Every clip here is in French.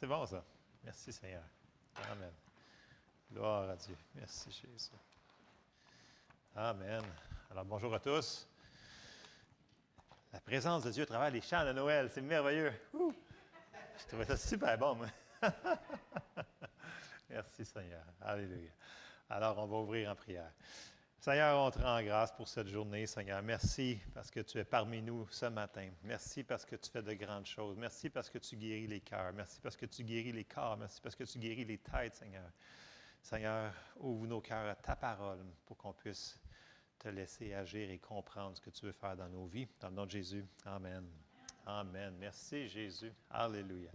C'est bon, ça. Merci, Seigneur. Amen. Gloire à Dieu. Merci, Jésus. Amen. Alors, bonjour à tous. La présence de Dieu à travers les chants de Noël, c'est merveilleux. Ouh. Je trouvais ça super bon, moi. Merci, Seigneur. Alléluia. Alors, on va ouvrir en prière. Seigneur, on te rend grâce pour cette journée, Seigneur. Merci parce que tu es parmi nous ce matin. Merci parce que tu fais de grandes choses. Merci parce que tu guéris les cœurs. Merci parce que tu guéris les corps. Merci parce que tu guéris les têtes, Seigneur. Seigneur, ouvre nos cœurs à ta parole pour qu'on puisse te laisser agir et comprendre ce que tu veux faire dans nos vies. Dans le nom de Jésus. Amen. Amen. Merci, Jésus. Alléluia.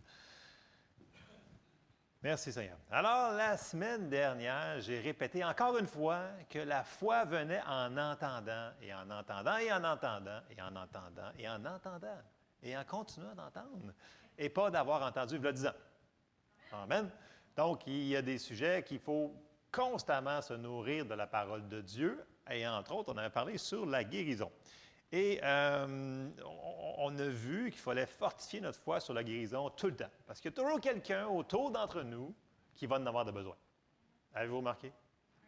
Merci Seigneur. Alors, la semaine dernière, j'ai répété encore une fois que la foi venait en entendant, et en entendant, et en entendant, et en entendant, et en entendant, et en continuant d'entendre, et pas d'avoir entendu le 10 ans. Amen. Donc, il y a des sujets qu'il faut constamment se nourrir de la parole de Dieu, et entre autres, on avait parlé sur la guérison. Et on a vu qu'il fallait fortifier notre foi sur la guérison tout le temps. Parce qu'il y a toujours quelqu'un autour d'entre nous qui va en avoir de besoin. Avez-vous remarqué?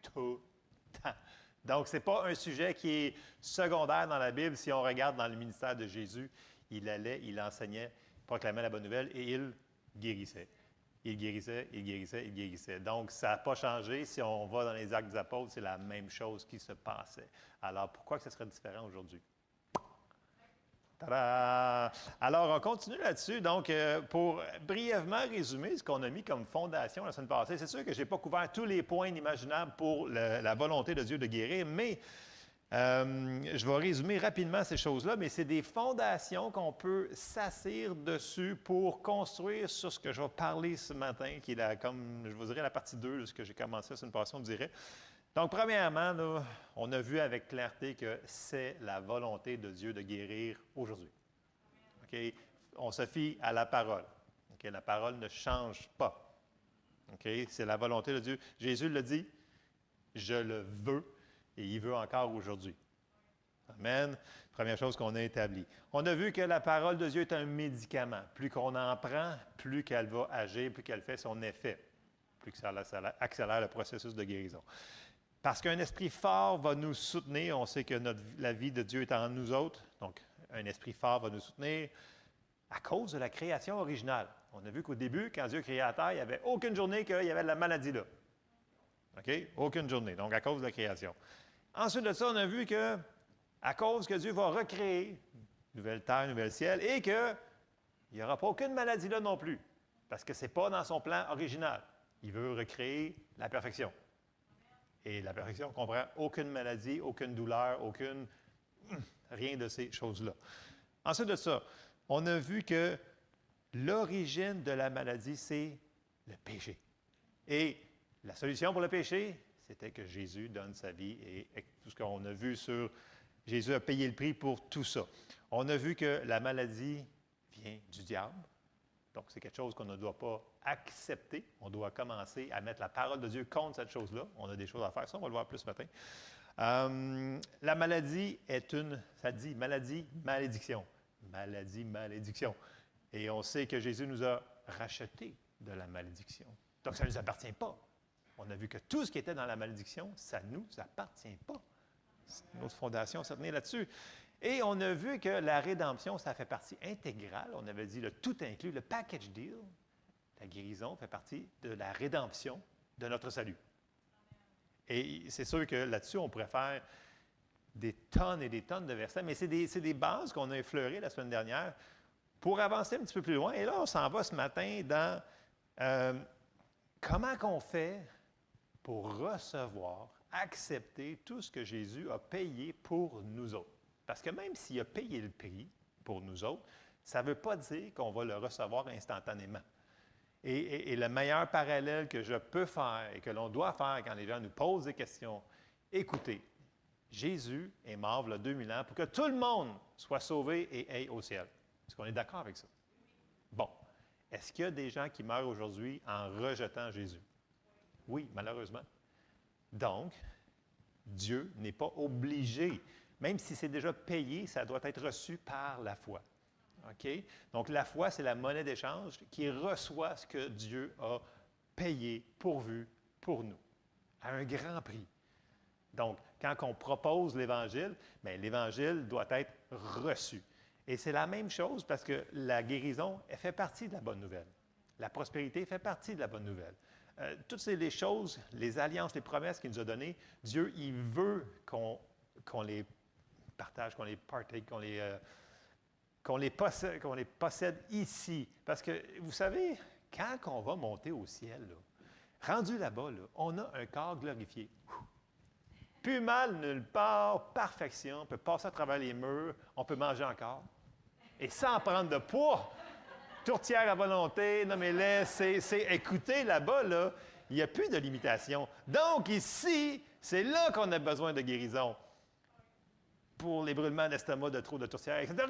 Tout le temps. Donc, ce n'est pas un sujet qui est secondaire dans la Bible. Si on regarde dans le ministère de Jésus, il allait, il enseignait, proclamait la bonne nouvelle et il guérissait. Il guérissait, il guérissait, il guérissait. Donc, ça n'a pas changé. Si on va dans les Actes des Apôtres, c'est la même chose qui se passait. Alors, pourquoi que ce serait différent aujourd'hui? Tada! Alors, on continue là-dessus. Donc, pour brièvement résumer ce qu'on a mis comme fondation la semaine passée, c'est sûr que je n'ai pas couvert tous les points imaginables pour la volonté de Dieu de guérir, mais je vais résumer rapidement ces choses-là, mais c'est des fondations qu'on peut s'assire dessus pour construire sur ce que je vais parler ce matin, qui est comme je vous dirais la partie 2 de ce que j'ai commencé la semaine passée, on dirait. Donc, premièrement, là, on a vu avec clarté que c'est la volonté de Dieu de guérir aujourd'hui. Okay? On se fie à la parole. Okay? La parole ne change pas. Okay? C'est la volonté de Dieu. Jésus le dit, je le veux, et il veut encore aujourd'hui. Amen. Première chose qu'on a établie. On a vu que la parole de Dieu est un médicament. Plus qu'on en prend, plus qu'elle va agir, plus qu'elle fait son effet, plus que ça accélère le processus de guérison. Parce qu'un esprit fort va nous soutenir. On sait que la vie de Dieu est en nous autres. Donc, un esprit fort va nous soutenir à cause de la création originale. On a vu qu'au début, quand Dieu créait la terre, il n'y avait aucune journée qu'il y avait de la maladie là. OK? Aucune journée. Donc, à cause de la création. Ensuite de ça, on a vu que, à cause que Dieu va recréer nouvelle terre, nouvel ciel, et qu'il n'y aura pas aucune maladie là non plus. Parce que ce n'est pas dans son plan original. Il veut recréer la perfection. Et la perfection comprend aucune maladie, aucune douleur, rien de ces choses-là. Ensuite de ça, on a vu que l'origine de la maladie, c'est le péché. Et la solution pour le péché, c'était que Jésus donne sa vie. Et tout ce qu'on a vu sur Jésus a payé le prix pour tout ça. On a vu que la maladie vient du diable. Donc, c'est quelque chose qu'on ne doit pas accepter. On doit commencer à mettre la parole de Dieu contre cette chose-là. On a des choses à faire. Ça, on va le voir plus ce matin. La maladie est ça dit maladie, malédiction. Maladie, malédiction. Et on sait que Jésus nous a rachetés de la malédiction. Donc, ça ne nous appartient pas. On a vu que tout ce qui était dans la malédiction, ça ne nous appartient pas. Notre fondation se tenait là-dessus. Et on a vu que la rédemption, ça fait partie intégrale. On avait dit le tout inclus, le package deal. La guérison fait partie de la rédemption de notre salut. Et c'est sûr que là-dessus, on pourrait faire des tonnes et des tonnes de versets, mais c'est des bases qu'on a effleurées la semaine dernière pour avancer un petit peu plus loin. Et là, on s'en va ce matin dans comment qu'on fait pour recevoir, accepter tout ce que Jésus a payé pour nous autres. Parce que même s'il a payé le prix pour nous autres, ça ne veut pas dire qu'on va le recevoir instantanément. Et le meilleur parallèle que je peux faire et que l'on doit faire quand les gens nous posent des questions, écoutez, Jésus est mort il y a 2000 ans pour que tout le monde soit sauvé et aille au ciel. Est-ce qu'on est d'accord avec ça? Bon. Est-ce qu'il y a des gens qui meurent aujourd'hui en rejetant Jésus? Oui, malheureusement. Donc, Dieu n'est pas obligé. Même si c'est déjà payé, ça doit être reçu par la foi. OK? Donc, la foi, c'est la monnaie d'échange qui reçoit ce que Dieu a payé, pourvu pour nous, à un grand prix. Donc, quand on propose l'Évangile, bien, l'Évangile doit être reçu. Et c'est la même chose parce que la guérison, elle fait partie de la bonne nouvelle. La prospérité fait partie de la bonne nouvelle. Toutes les choses, les alliances, les promesses qu'il nous a données, Dieu, il veut qu'on les partage, qu'on les partake, qu'on les possède ici. Parce que, vous savez, quand on va monter au ciel, là, rendu là-bas, là, on a un corps glorifié. Plus mal nulle part, perfection, on peut passer à travers les murs, on peut manger encore. Et sans prendre de poids, tourtière à volonté, nommez-les, écoutez, là-bas, là, il n'y a plus de limitation. Donc, ici, c'est là qu'on a besoin de guérison. Pour les brûlements d'estomac, de trop de tourtière, etc.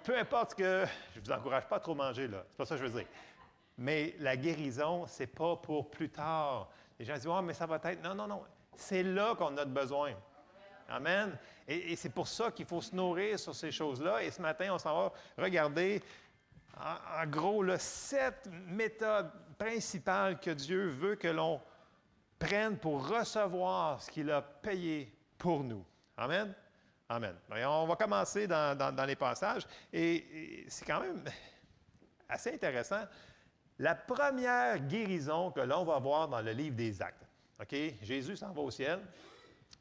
Peu importe ce que... Je ne vous encourage pas à trop manger, là. C'est pas ça que je veux dire. Mais la guérison, ce n'est pas pour plus tard. Les gens disent, oh, mais ça va être... Non, non, non. C'est là qu'on a besoin. Amen. Et c'est pour ça qu'il faut se nourrir sur ces choses-là. Et ce matin, on s'en va regarder, en gros, là, 7 méthodes principales que Dieu veut que l'on prenne pour recevoir ce qu'il a payé pour nous. Amen. Amen. Et on va commencer dans les passages. Et c'est quand même assez intéressant. La première guérison que l'on va voir dans le livre des Actes. OK? Jésus s'en va au ciel.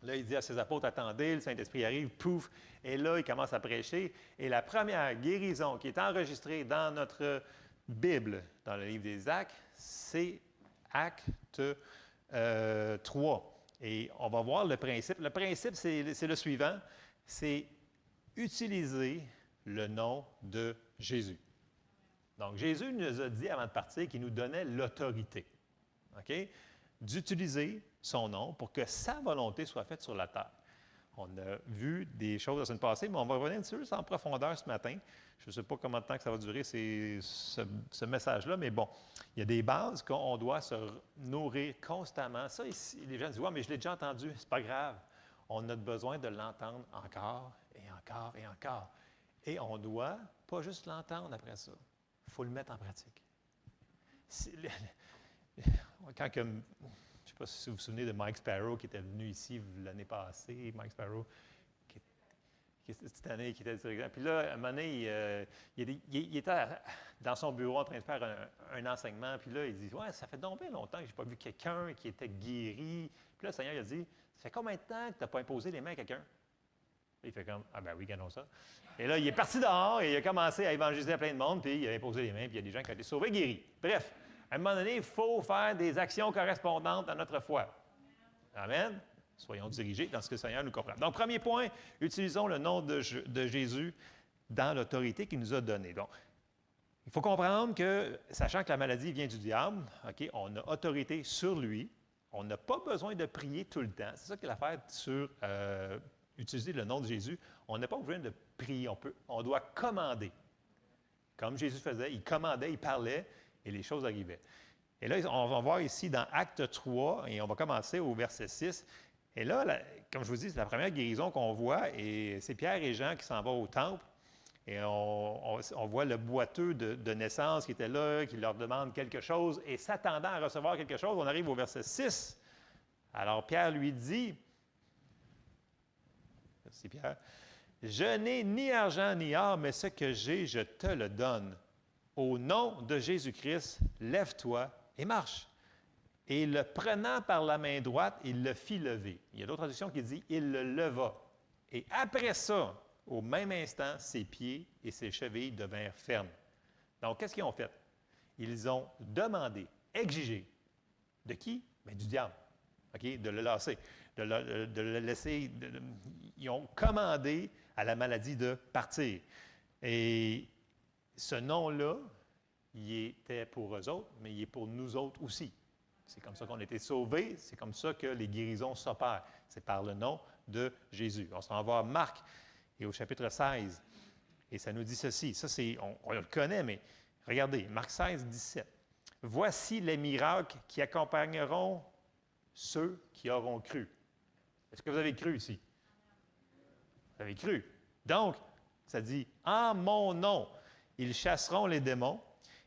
Là, il dit à ses apôtres, attendez, le Saint-Esprit arrive, pouf, et là, il commence à prêcher. Et la première guérison qui est enregistrée dans notre Bible, dans le livre des Actes, c'est Acte 3. Et on va voir le principe. Le principe, c'est le suivant, c'est utiliser le nom de Jésus. Donc, Jésus nous a dit avant de partir qu'il nous donnait l'autorité. OK? D'utiliser son nom pour que sa volonté soit faite sur la terre. On a vu des choses la semaine passée, mais on va revenir dessus en profondeur ce matin. Je ne sais pas combien de temps que ça va durer ce message-là, mais bon, il y a des bases qu'on doit se nourrir constamment. Ça, ici, les gens disent, ouais, mais je l'ai déjà entendu, c'est pas grave. On a besoin de l'entendre encore et encore et encore. Et on ne doit pas juste l'entendre après ça. Il faut le mettre en pratique. Quand que, je ne sais pas si vous vous souvenez de Mike Sparrow qui était venu ici l'année passée, Mike Sparrow, cette année, qui était directeur. Puis là, à un moment donné, il était dans son bureau en train de faire un enseignement. Puis là, il dit, ouais, ça fait donc bien longtemps que je n'ai pas vu quelqu'un qui était guéri. Puis là, le Seigneur il a dit, ça fait combien de temps que tu n'as pas imposé les mains à quelqu'un? Il fait comme, ah ben oui, gagnons ça. Et là, il est parti dehors et il a commencé à évangéliser à plein de monde, puis il a imposé les mains, puis il y a des gens qui ont été sauvés, guéris. Bref, à un moment donné, il faut faire des actions correspondantes à notre foi. Amen. Soyons dirigés dans ce que le Seigneur nous comprend. Donc, premier point, utilisons le nom de Jésus dans l'autorité qu'il nous a donnée. Donc, il faut comprendre que, sachant que la maladie vient du diable, OK, on a autorité sur lui. On n'a pas besoin de prier tout le temps. C'est ça qui est l'affaire sur utiliser le nom de Jésus. On n'a pas besoin de prier. On doit commander. Comme Jésus faisait, il commandait, il parlait, et les choses arrivaient. Et là, on va voir ici dans Acte 3, et on va commencer au verset 6. Et là, comme je vous dis, c'est la première guérison qu'on voit, et c'est Pierre et Jean qui s'en vont au temple. Et on voit le boiteux de naissance qui était là, qui leur demande quelque chose, et s'attendant à recevoir quelque chose, on arrive au verset 6. Alors Pierre lui dit, merci Pierre, « Je n'ai ni argent ni or, mais ce que j'ai, je te le donne. Au nom de Jésus-Christ, lève-toi et marche. » Et le prenant par la main droite, il le fit lever. Il y a d'autres traductions qui disent « il le leva ». Et après ça, au même instant, ses pieds et ses chevilles devinrent fermes. Donc, qu'est-ce qu'ils ont fait? Ils ont demandé, exigé. De qui? Bien, du diable. OK? De le lasser, de le laisser. Ils ont commandé à la maladie de partir. Et ce nom-là, il était pour eux autres, mais il est pour nous autres aussi. C'est comme ça qu'on a été sauvés, c'est comme ça que les guérisons s'opèrent. C'est par le nom de Jésus. On s'en va à Marc et au chapitre 16. Et ça nous dit ceci. Ça, on le connaît, mais regardez, Marc 16, 17. « Voici les miracles qui accompagneront ceux qui auront cru. » Est-ce que vous avez cru ici? Vous avez cru. Donc, ça dit « en mon nom ». Ils chasseront les démons.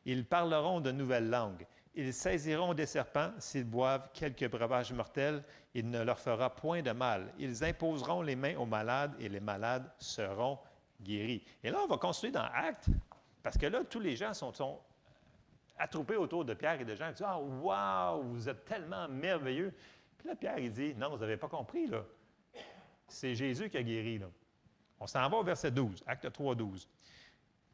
Ils parleront de nouvelles langues. Ils saisiront des serpents. S'ils boivent quelques breuvages mortels, il ne leur fera point de mal. Ils imposeront les mains aux malades et les malades seront guéris. Et là, on va continuer dans Actes, parce que là, tous les gens sont attroupés autour de Pierre et de Jean. Ils disent « Ah, wow, vous êtes tellement merveilleux! » Puis là, Pierre, il dit « Non, vous n'avez pas compris, là. C'est Jésus qui a guéri, là. » On s'en va au verset 12, Acte 3, 12.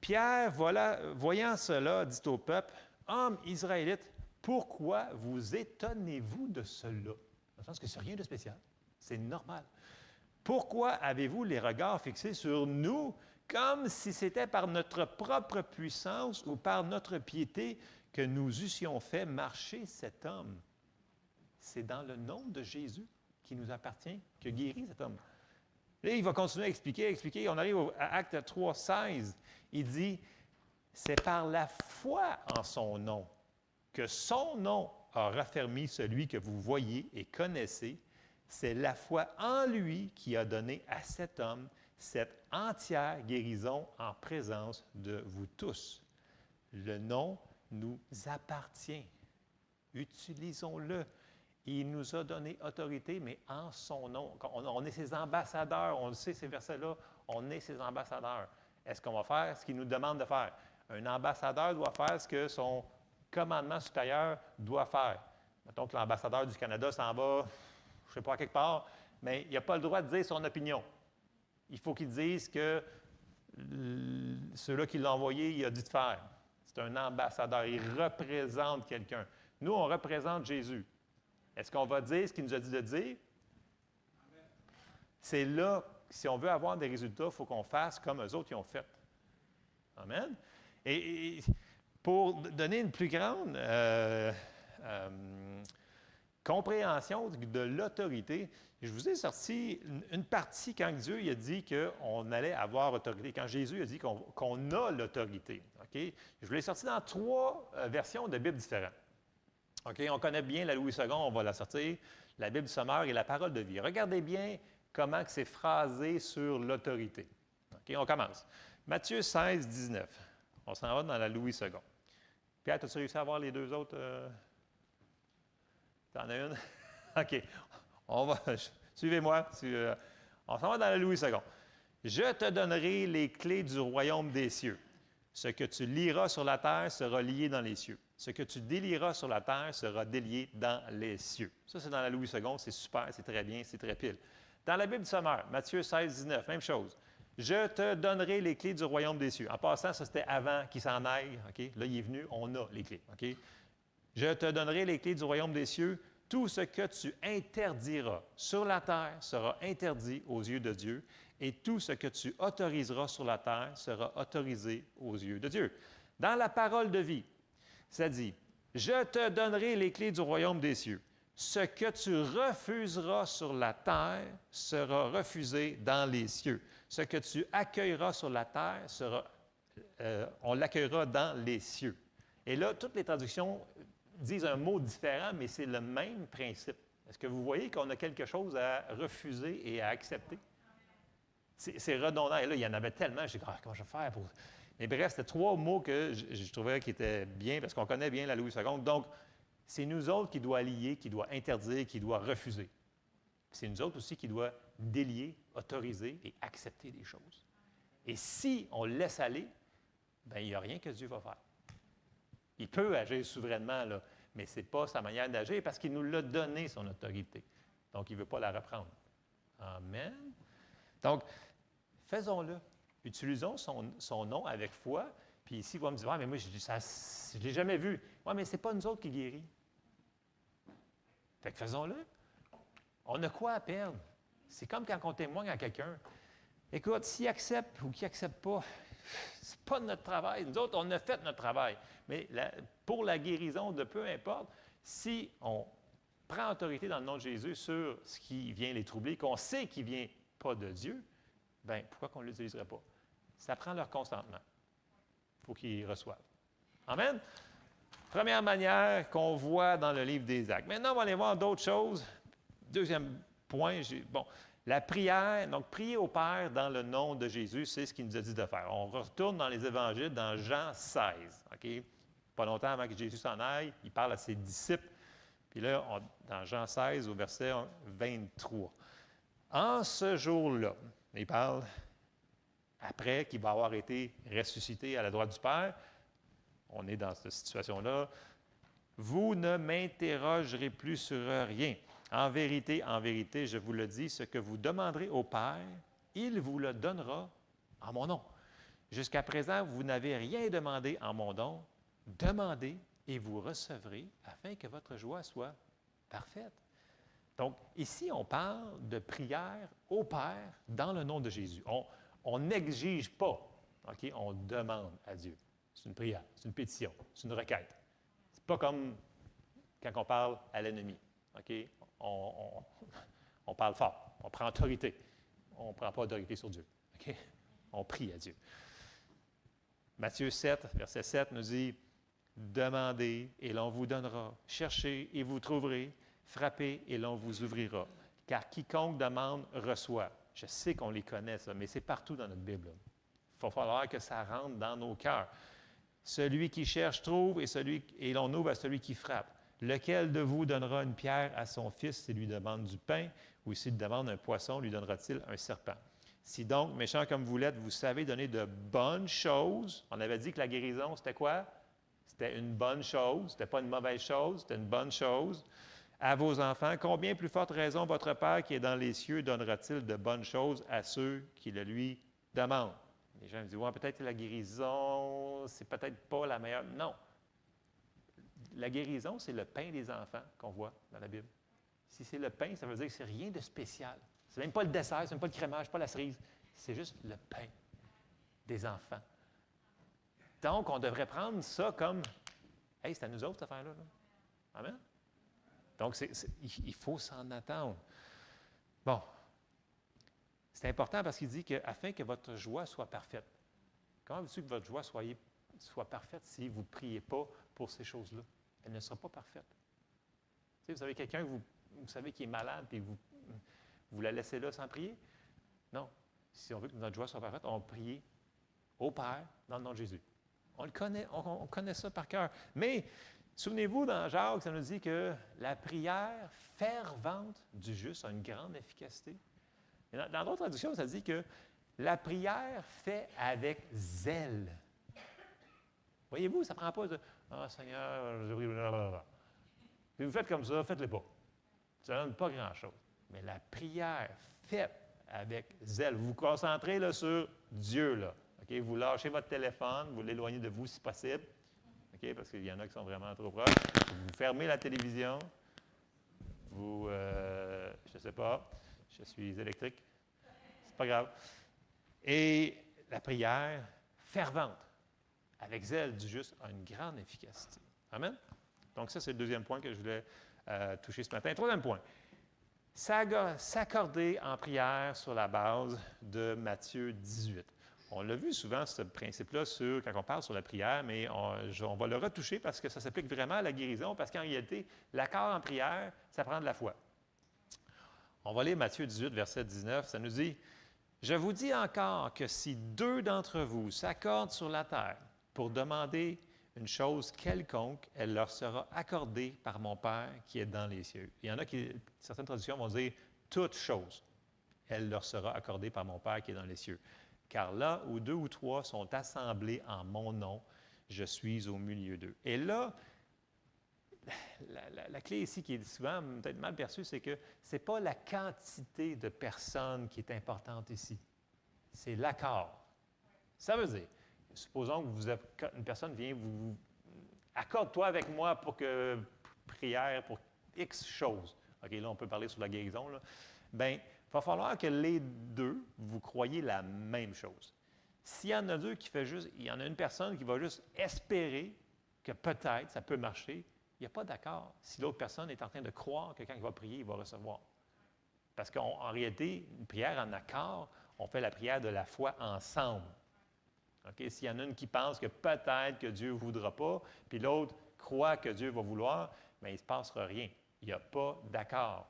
Pierre, voyant cela, dit au peuple, « Hommes israélites, pourquoi vous étonnez-vous de cela? » Dans le sens que c'est rien de spécial, c'est normal. « Pourquoi avez-vous les regards fixés sur nous comme si c'était par notre propre puissance ou par notre piété que nous eussions fait marcher cet homme? » C'est dans le nom de Jésus qui nous appartient que guérit cet homme. Là, il va continuer à expliquer. On arrive à Acte 3, 16. Il dit, c'est par la foi en son nom que son nom a raffermi celui que vous voyez et connaissez. C'est la foi en lui qui a donné à cet homme cette entière guérison en présence de vous tous. Le nom nous appartient. Utilisons-le. Il nous a donné autorité, mais en son nom. On est ses ambassadeurs, on le sait, ces versets-là, on est ses ambassadeurs. Est-ce qu'on va faire ce qu'il nous demande de faire? Un ambassadeur doit faire ce que son commandement supérieur doit faire. Mettons que l'ambassadeur du Canada s'en va, je ne sais pas, à quelque part, mais il n'a pas le droit de dire son opinion. Il faut qu'il dise que ceux-là qui l'ont envoyé, il a dit de faire. C'est un ambassadeur, il représente quelqu'un. Nous, on représente Jésus. Est-ce qu'on va dire ce qu'il nous a dit de dire? Amen. C'est là, si on veut avoir des résultats, il faut qu'on fasse comme eux autres qui ont fait. Amen. Et pour donner une plus grande compréhension de l'autorité, je vous ai sorti une partie quand Dieu il a dit qu'on allait avoir autorité, quand Jésus a dit qu'on a l'autorité. Okay? Je vous l'ai sorti dans 3 versions de Bible différentes. Okay? On connaît bien la Louis II, on va la sortir, la Bible sommaire et la parole de vie. Regardez bien comment c'est phrasé sur l'autorité. Okay? On commence. Matthieu 16, 19. On s'en va dans la Louis II. Pierre, as-tu réussi à avoir les 2 autres? T'en as une? OK. Suivez-moi. On s'en va dans la Louis II. Je te donnerai les clés du royaume des cieux. Ce que tu lieras sur la terre sera lié dans les cieux. Ce que tu délieras sur la terre sera délié dans les cieux. Ça, c'est dans la Louis II. C'est super, c'est très bien, c'est très pile. Dans la Bible sommaire, Matthieu 16, 19, même chose. Je te donnerai les clés du royaume des cieux. En passant, ça, c'était avant qu'il s'en aille. Okay? Là, il est venu, on a les clés. Okay? Je te donnerai les clés du royaume des cieux. Tout ce que tu interdiras sur la terre sera interdit aux yeux de Dieu, et tout ce que tu autoriseras sur la terre sera autorisé aux yeux de Dieu. Dans la parole de vie, ça dit, « Je te donnerai les clés du royaume des cieux. Ce que tu refuseras sur la terre sera refusé dans les cieux. Ce que tu accueilleras sur la terre on l'accueillera dans les cieux. » Et là, toutes les traductions disent un mot différent, mais c'est le même principe. Est-ce que vous voyez qu'on a quelque chose à refuser et à accepter? C'est redondant. Et là, il y en avait tellement, je dis, comment je vais faire pour... Mais bref, c'était 3 mots que je trouvais qui étaient bien, parce qu'on connaît bien la Louis II. Donc, c'est nous autres qui doit lier, qui doit interdire, qui doit refuser. C'est nous autres aussi qui doit délier, autoriser et accepter des choses. Et si on le laisse aller, bien, il n'y a rien que Dieu va faire. Il peut agir souverainement, là, mais ce n'est pas sa manière d'agir parce qu'il nous l'a donné, son autorité. Donc, il ne veut pas la reprendre. Amen. Donc, faisons-le. Utilisons son nom avec foi. Puis ici, il va me dire, « Ah, mais moi, je ne l'ai jamais vu. » Oui, mais ce n'est pas nous autres qui guérit. Fait que faisons-le. On a quoi à perdre? C'est comme quand on témoigne à quelqu'un. Écoute, s'il accepte ou qu'il n'accepte pas, c'est pas notre travail. Nous autres, on a fait notre travail. Mais pour la guérison de peu importe, si on prend autorité dans le nom de Jésus sur ce qui vient les troubler, qu'on sait qu'il ne vient pas de Dieu, bien, pourquoi qu'on ne l'utiliserait pas? Ça prend leur consentement. Il faut qu'ils reçoivent. Amen? Première manière qu'on voit dans le livre des Actes. Maintenant, on va aller voir d'autres choses. Deuxième point, La prière, donc prier au Père dans le nom de Jésus, c'est ce qu'il nous a dit de faire. On retourne dans les évangiles, dans Jean 16. OK? Pas longtemps avant que Jésus s'en aille, il parle à ses disciples. Puis là, dans Jean 16, au verset 23. En ce jour-là, il parle, après qu'il va avoir été ressuscité à la droite du Père, on est dans cette situation-là, vous ne m'interrogerez plus sur rien. En vérité, je vous le dis, ce que vous demanderez au Père, il vous le donnera en mon nom. Jusqu'à présent, vous n'avez rien demandé en mon nom. Demandez et vous recevrez afin que votre joie soit parfaite. Donc, ici, on parle de prière au Père dans le nom de Jésus. On n'exige pas, OK? On demande à Dieu. C'est une prière, c'est une pétition, c'est une requête. C'est pas comme quand on parle à l'ennemi, OK? On parle fort, on prend autorité. On ne prend pas autorité sur Dieu, OK? On prie à Dieu. Matthieu 7, verset 7 nous dit, « Demandez et l'on vous donnera. Cherchez et vous trouverez. Frappez et l'on vous ouvrira. Car quiconque demande reçoit. » Je sais qu'on les connaît, ça, mais c'est partout dans notre Bible. Il va falloir que ça rentre dans nos cœurs. Celui qui cherche trouve et l'on ouvre à celui qui frappe. Lequel de vous donnera une pierre à son fils s'il lui demande du pain, ou s'il demande un poisson, lui donnera-t-il un serpent? Si donc, méchant comme vous l'êtes, vous savez donner de bonnes choses, on avait dit que la guérison, c'était quoi? C'était une bonne chose, c'était pas une mauvaise chose, c'était une bonne chose. À vos enfants, combien plus forte raison votre Père qui est dans les cieux donnera-t-il de bonnes choses à ceux qui le lui demandent? Les gens me disent, ouais, peut-être que la guérison, c'est peut-être pas la meilleure. Non. La guérison, c'est le pain des enfants qu'on voit dans la Bible. Si c'est le pain, ça veut dire que c'est rien de spécial. C'est même pas le dessert, c'est même pas le crémage, pas la cerise. C'est juste le pain des enfants. Donc, on devrait prendre ça comme, hey, c'est à nous autres, cette affaire-là. Là. Amen? Donc, il faut s'en attendre. Bon. C'est important parce qu'il dit qu'afin que votre joie soit parfaite. Comment veux-tu que votre joie soit parfaite si vous ne priez pas pour ces choses-là? Elle ne sera pas parfaite. Tu sais, vous avez quelqu'un que vous savez qui est malade, puis vous la laissez là sans prier? Non. Si on veut que notre joie soit parfaite, on va prier au Père dans le nom de Jésus. On le connaît, on connaît ça par cœur. Mais souvenez-vous, dans Jacques, ça nous dit que la prière fervente du juste a une grande efficacité. Et dans d'autres traductions, ça dit que la prière fait avec zèle. Voyez-vous, ça ne prend pas de « Ah, Seigneur, je prie, blablabla. » Puis vous faites comme ça, faites-le pas. Ça ne donne pas grand-chose. Mais la prière faite avec zèle, vous vous concentrez là, sur Dieu, là. Okay? Vous lâchez votre téléphone, vous l'éloignez de vous si possible, okay? Parce qu'il y en a qui sont vraiment trop proches. Vous fermez la télévision, vous, je ne sais pas, je suis électrique, c'est pas grave. Et la prière fervente, avec zèle du juste, a une grande efficacité. Amen? Donc ça, c'est le deuxième point que je voulais toucher ce matin. Troisième point, s'accorder en prière sur la base de Matthieu 18. On l'a vu souvent, ce principe-là, quand on parle sur la prière, mais on va le retoucher parce que ça s'applique vraiment à la guérison, parce qu'en réalité, l'accord en prière, ça prend de la foi. On va lire Matthieu 18, verset 19, ça nous dit « Je vous dis encore que si deux d'entre vous s'accordent sur la terre pour demander une chose quelconque, elle leur sera accordée par mon Père qui est dans les cieux. » Il y en a qui, certaines traductions vont dire « toute chose, elle leur sera accordée par mon Père qui est dans les cieux. » Car là où deux ou trois sont assemblés en mon nom, je suis au milieu d'eux. Et là, la clé ici qui est souvent peut-être mal perçue, c'est que ce n'est pas la quantité de personnes qui est importante ici. C'est l'accord. Ça veut dire, supposons que une personne vient vous accorde-toi avec moi pour que prière pour X choses. OK, là, on peut parler sur la guérison. Bien, il va falloir que les deux, vous croyez la même chose. S'il y en a deux qui fait juste, il y en a une personne qui va juste espérer que peut-être ça peut marcher, il n'y a pas d'accord si l'autre personne est en train de croire que quand il va prier, il va recevoir. Parce qu'en réalité, une prière en accord, on fait la prière de la foi ensemble. Okay? S'il y en a une qui pense que peut-être que Dieu ne voudra pas, puis l'autre croit que Dieu va vouloir, bien, il ne se passera rien. Il n'y a pas d'accord.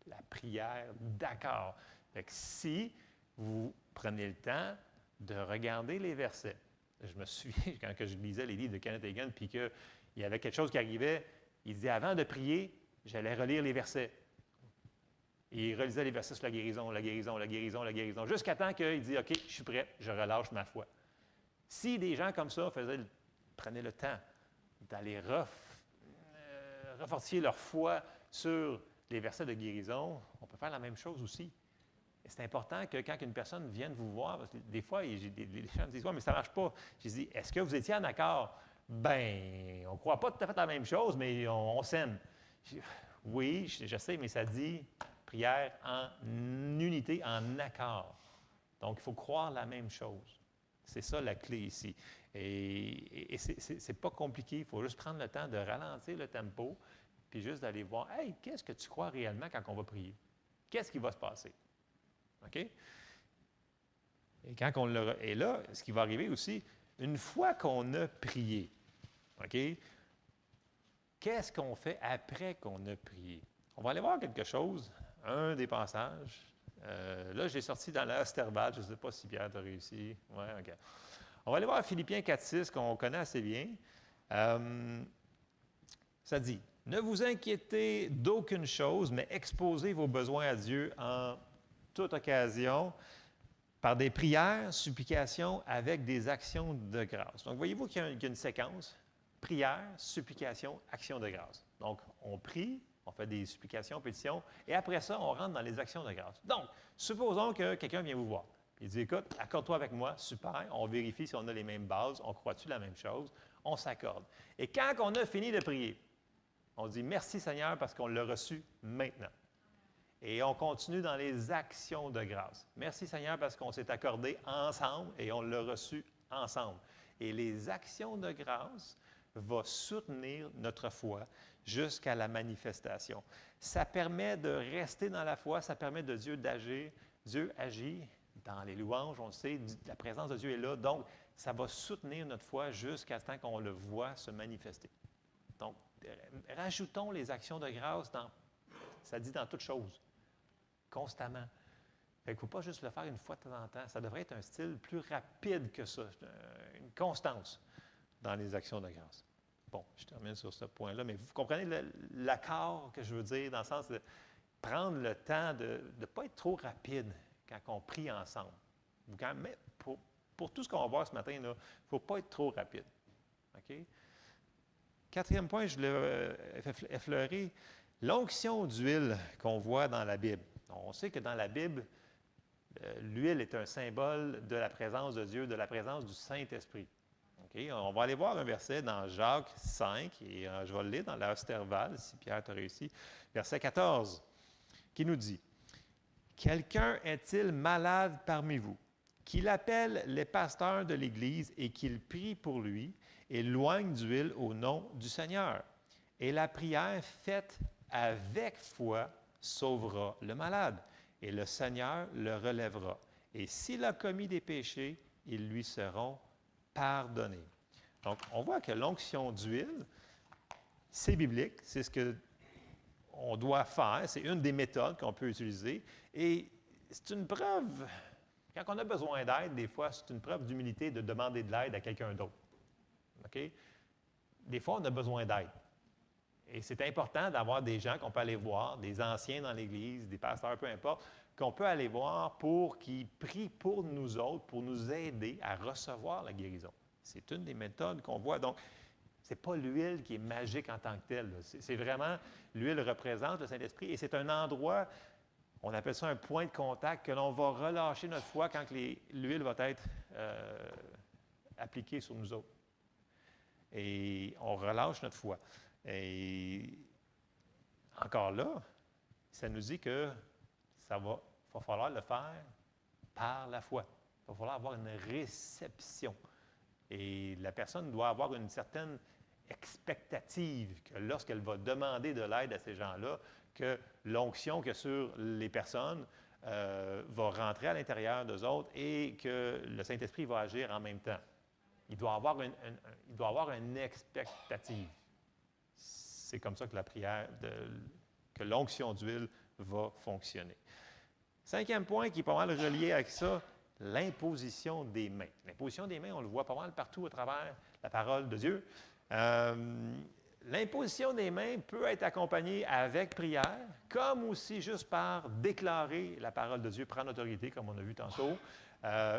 la prière d'accord. Fait que si vous prenez le temps de regarder les versets, je me souviens quand je lisais les livres de Kenneth Hagin, puis qu'il y avait quelque chose qui arrivait, il disait avant de prier, j'allais relire les versets. Et il relisait les versets sur la guérison, la guérison, la guérison, la guérison, jusqu'à temps qu'il dit OK, je suis prêt, je relâche ma foi. Si des gens comme ça prenaient le temps d'aller refortifier leur foi sur les versets de guérison, on peut faire la même chose aussi. Et c'est important que quand une personne vienne vous voir, parce que des fois, les gens me disent ouais, mais ça ne marche pas. Je dis est-ce que vous étiez en accord? Ben, on ne croit pas tout à fait la même chose, mais on s'aime. Oui, je sais, mais ça dit prière en unité, en accord. Donc, il faut croire la même chose. C'est ça la clé ici. Et c'est pas compliqué. Il faut juste prendre le temps de ralentir le tempo, puis juste d'aller voir, hey, qu'est-ce que tu crois réellement quand on va prier? Qu'est-ce qui va se passer? OK? Et et là, ce qui va arriver aussi, une fois qu'on a prié, OK? Qu'est-ce qu'on fait après qu'on a prié? On va aller voir quelque chose, un des passages. Là, j'ai sorti dans la Sterbat. Je ne sais pas si Pierre t'a réussi. Oui, OK. On va aller voir Philippiens 4,6 qu'on connaît assez bien. Ça dit, « Ne vous inquiétez d'aucune chose, mais exposez vos besoins à Dieu en toute occasion par des prières, supplications avec des actions de grâce. » Donc, voyez-vous qu'il y a une séquence. Prière, supplication, action de grâce. Donc, on prie, on fait des supplications, pétitions, et après ça, on rentre dans les actions de grâce. Donc, supposons que quelqu'un vient vous voir. Il dit, écoute, accorde-toi avec moi, super, on vérifie si on a les mêmes bases, on croit-tu la même chose, on s'accorde. Et quand on a fini de prier, on dit, merci Seigneur parce qu'on l'a reçu maintenant. Et on continue dans les actions de grâce. Merci Seigneur parce qu'on s'est accordé ensemble et on l'a reçu ensemble. Et les actions de grâce vont soutenir notre foi jusqu'à la manifestation. Ça permet de rester dans la foi, ça permet de Dieu d'agir. Dieu agit dans les louanges, on le sait, la présence de Dieu est là. Donc, ça va soutenir notre foi jusqu'à ce temps qu'on le voit se manifester. Donc, rajoutons les actions de grâce ça dit dans toutes choses, constamment. Il ne faut pas juste le faire une fois de temps en temps. Ça devrait être un style plus rapide que ça, une constance dans les actions de grâce. Bon, je termine sur ce point-là, mais vous comprenez l'accord que je veux dire, dans le sens de prendre le temps de ne pas être trop rapide quand on prie ensemble. Mais pour tout ce qu'on va voir ce matin, il ne faut pas être trop rapide. OK? Quatrième point, je voulais effleurer l'onction d'huile qu'on voit dans la Bible. On sait que dans la Bible, l'huile est un symbole de la présence de Dieu, de la présence du Saint-Esprit. Okay? On va aller voir un verset dans Jacques 5, et je vais le lire dans la Osterval, si Pierre t'a réussi. Verset 14, qui nous dit, « Quelqu'un est-il malade parmi vous, qu'il appelle les pasteurs de l'Église et qu'il prie pour lui et loigne d'huile au nom du Seigneur. Et la prière faite avec foi sauvera le malade, et le Seigneur le relèvera. Et s'il a commis des péchés, ils lui seront pardonnés. » Donc, on voit que l'onction d'huile, c'est biblique, c'est ce qu'on doit faire, c'est une des méthodes qu'on peut utiliser. Et c'est une preuve, quand on a besoin d'aide, des fois, c'est une preuve d'humilité de demander de l'aide à quelqu'un d'autre. OK? Des fois, on a besoin d'aide. Et c'est important d'avoir des gens qu'on peut aller voir, des anciens dans l'Église, des pasteurs, peu importe, qu'on peut aller voir pour qu'ils prient pour nous autres, pour nous aider à recevoir la guérison. C'est une des méthodes qu'on voit. Donc, ce n'est pas l'huile qui est magique en tant que telle. C'est vraiment, l'huile représente le Saint-Esprit et c'est un endroit, on appelle ça un point de contact, que l'on va relâcher notre foi quand l'huile va être appliquée sur nous autres. Et on relâche notre foi. Et encore là, ça nous dit que va falloir le faire par la foi. Il va falloir avoir une réception. Et la personne doit avoir une certaine expectative que lorsqu'elle va demander de l'aide à ces gens-là, que l'onction qu'il y a sur les personnes va rentrer à l'intérieur d'eux autres et que le Saint-Esprit va agir en même temps. Il doit avoir une expectative. C'est comme ça que la prière que l'onction d'huile va fonctionner. Cinquième point qui est pas mal relié avec ça, l'imposition des mains. L'imposition des mains, on le voit pas mal partout à travers la parole de Dieu. L'imposition des mains peut être accompagnée avec prière, comme aussi juste par déclarer la parole de Dieu, prendre autorité, comme on a vu tantôt,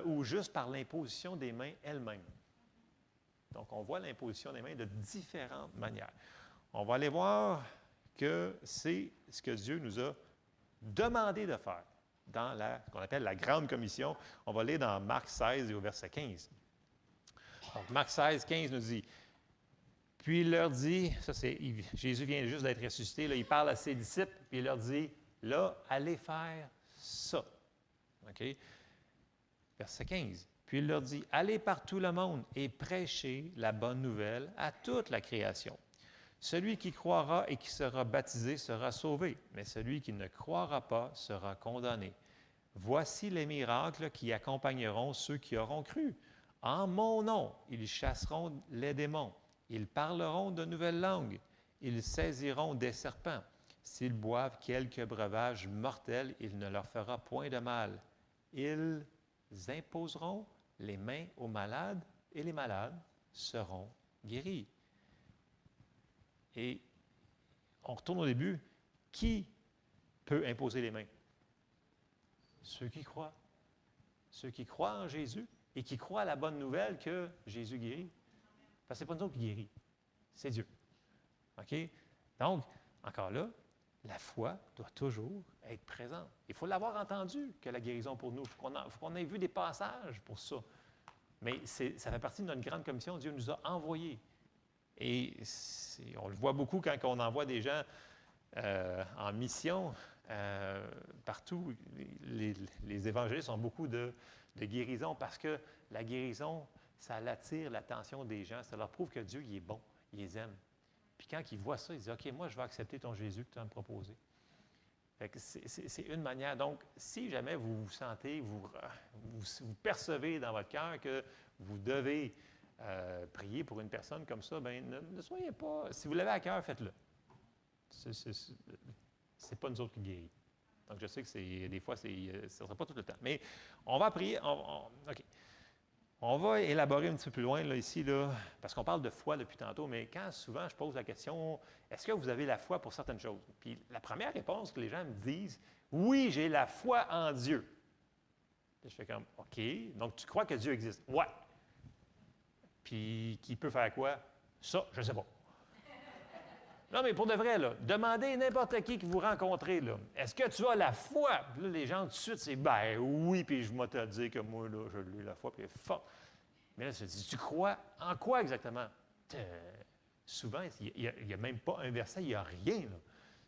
ou juste par l'imposition des mains elle-même. Donc, on voit l'imposition des mains de différentes manières. On va aller voir que c'est ce que Dieu nous a demandé de faire dans ce qu'on appelle la Grande Commission. On va lire dans Marc 16 et au verset 15. Donc, Marc 16, 15 nous dit, « Puis il leur dit, » Jésus vient juste d'être ressuscité, là, il parle à ses disciples, puis il leur dit, « Là, allez faire ça. » OK? Verset 15. Puis il leur dit, « Allez par tout le monde et prêchez la bonne nouvelle à toute la création. Celui qui croira et qui sera baptisé sera sauvé, mais celui qui ne croira pas sera condamné. Voici les miracles qui accompagneront ceux qui auront cru. En mon nom, ils chasseront les démons. Ils parleront de nouvelles langues. Ils saisiront des serpents. S'ils boivent quelques breuvages mortels, il ne leur fera point de mal. Ils imposeront les mains aux malades et les malades seront guéris. » Et on retourne au début. Qui peut imposer les mains? Ceux qui croient. Ceux qui croient en Jésus et qui croient à la bonne nouvelle que Jésus guérit. Parce que ce n'est pas nous autres qui guérit, c'est Dieu. OK? Donc, encore là, la foi doit toujours être présente. Il faut l'avoir entendu que la guérison pour nous. Il faut qu'on ait vu des passages pour ça. Mais ça fait partie de notre grande commission. Dieu nous a envoyés. Et on le voit beaucoup quand on envoie des gens en mission partout. Les évangilistes ont beaucoup de guérison parce que la guérison, ça attire l'attention des gens. Ça leur prouve que Dieu, il est bon, il les aime. Puis quand ils voient ça, ils disent, « OK, moi, je vais accepter ton Jésus que tu as me proposé. » C'est une manière. Donc, si jamais vous vous sentez, vous percevez dans votre cœur que vous devez prier pour une personne comme ça, bien, ne soyez pas... Si vous l'avez à cœur, faites-le. C'est pas nous autres qui guérit. Donc, je sais que des fois, ça ne sera pas tout le temps. Mais on va prier. OK. On va élaborer un petit peu plus loin, là, ici, là, parce qu'on parle de foi depuis tantôt, mais quand souvent je pose la question, est-ce que vous avez la foi pour certaines choses? Puis la première réponse que les gens me disent, oui, j'ai la foi en Dieu. Puis je fais comme, OK, donc tu crois que Dieu existe? Ouais. Puis qui peut faire quoi? Ça, je ne sais pas. Non, mais pour de vrai, là, demandez n'importe qui que vous rencontrez, là, est-ce que tu as la foi? Puis là, les gens, tout de suite, c'est, ben oui, puis je vais te dire que moi, là, je l'ai la foi, puis fort. Mais là, tu crois en quoi exactement? Souvent, il n'y a même pas un verset, il n'y a rien, là.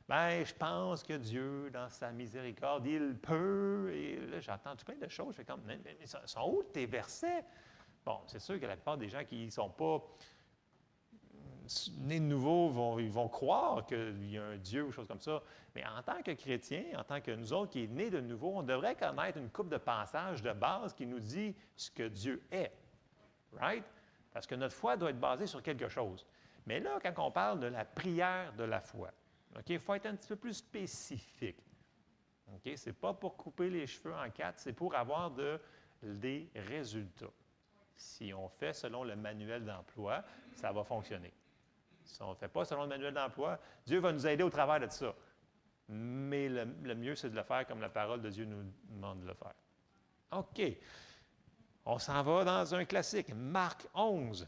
Ben, je pense que Dieu, dans sa miséricorde, il peut, et là, j'entends tout plein de choses, je fais comme, mais sont où tes versets? Bon, c'est sûr que la plupart des gens qui ne sont pas nés de nouveau, ils vont croire qu'il y a un Dieu ou des choses comme ça. Mais en tant que chrétiens, en tant que nous autres qui sommes nés de nouveau, on devrait connaître une couple de passages de base qui nous dit ce que Dieu est. Right? Parce que notre foi doit être basée sur quelque chose. Mais là, quand on parle de la prière de la foi, OK, il faut être un petit peu plus spécifique. OK? Ce n'est pas pour couper les cheveux en quatre, c'est pour avoir des résultats. Si on fait selon le manuel d'emploi, ça va fonctionner. Si on ne fait pas selon le manuel d'emploi, Dieu va nous aider au travers de ça. Mais le mieux, c'est de le faire comme la parole de Dieu nous demande de le faire. OK. On s'en va dans un classique, Marc 11.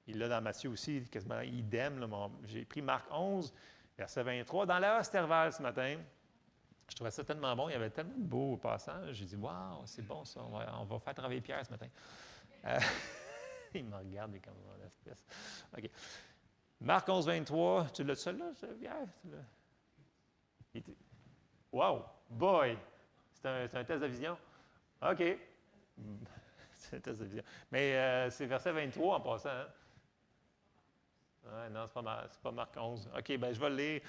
Il l'a dans Matthieu aussi, quasiment idem. J'ai pris Marc 11, verset 23. Dans la Osterval ce matin, je trouvais ça tellement bon. Il y avait tellement de beaux passages. J'ai dit, waouh, c'est bon ça. On va faire travailler Pierre ce matin. Il me regarde comme l'espèce. OK. Marc 11, 23. Tu l'as ça là, Pierre? Wow! Boy! C'est un test de vision? OK. C'est un test de vision. Mais c'est verset 23 en passant. Hein? Ouais, non, c'est pas Marc 11. OK, bien, je vais le lire.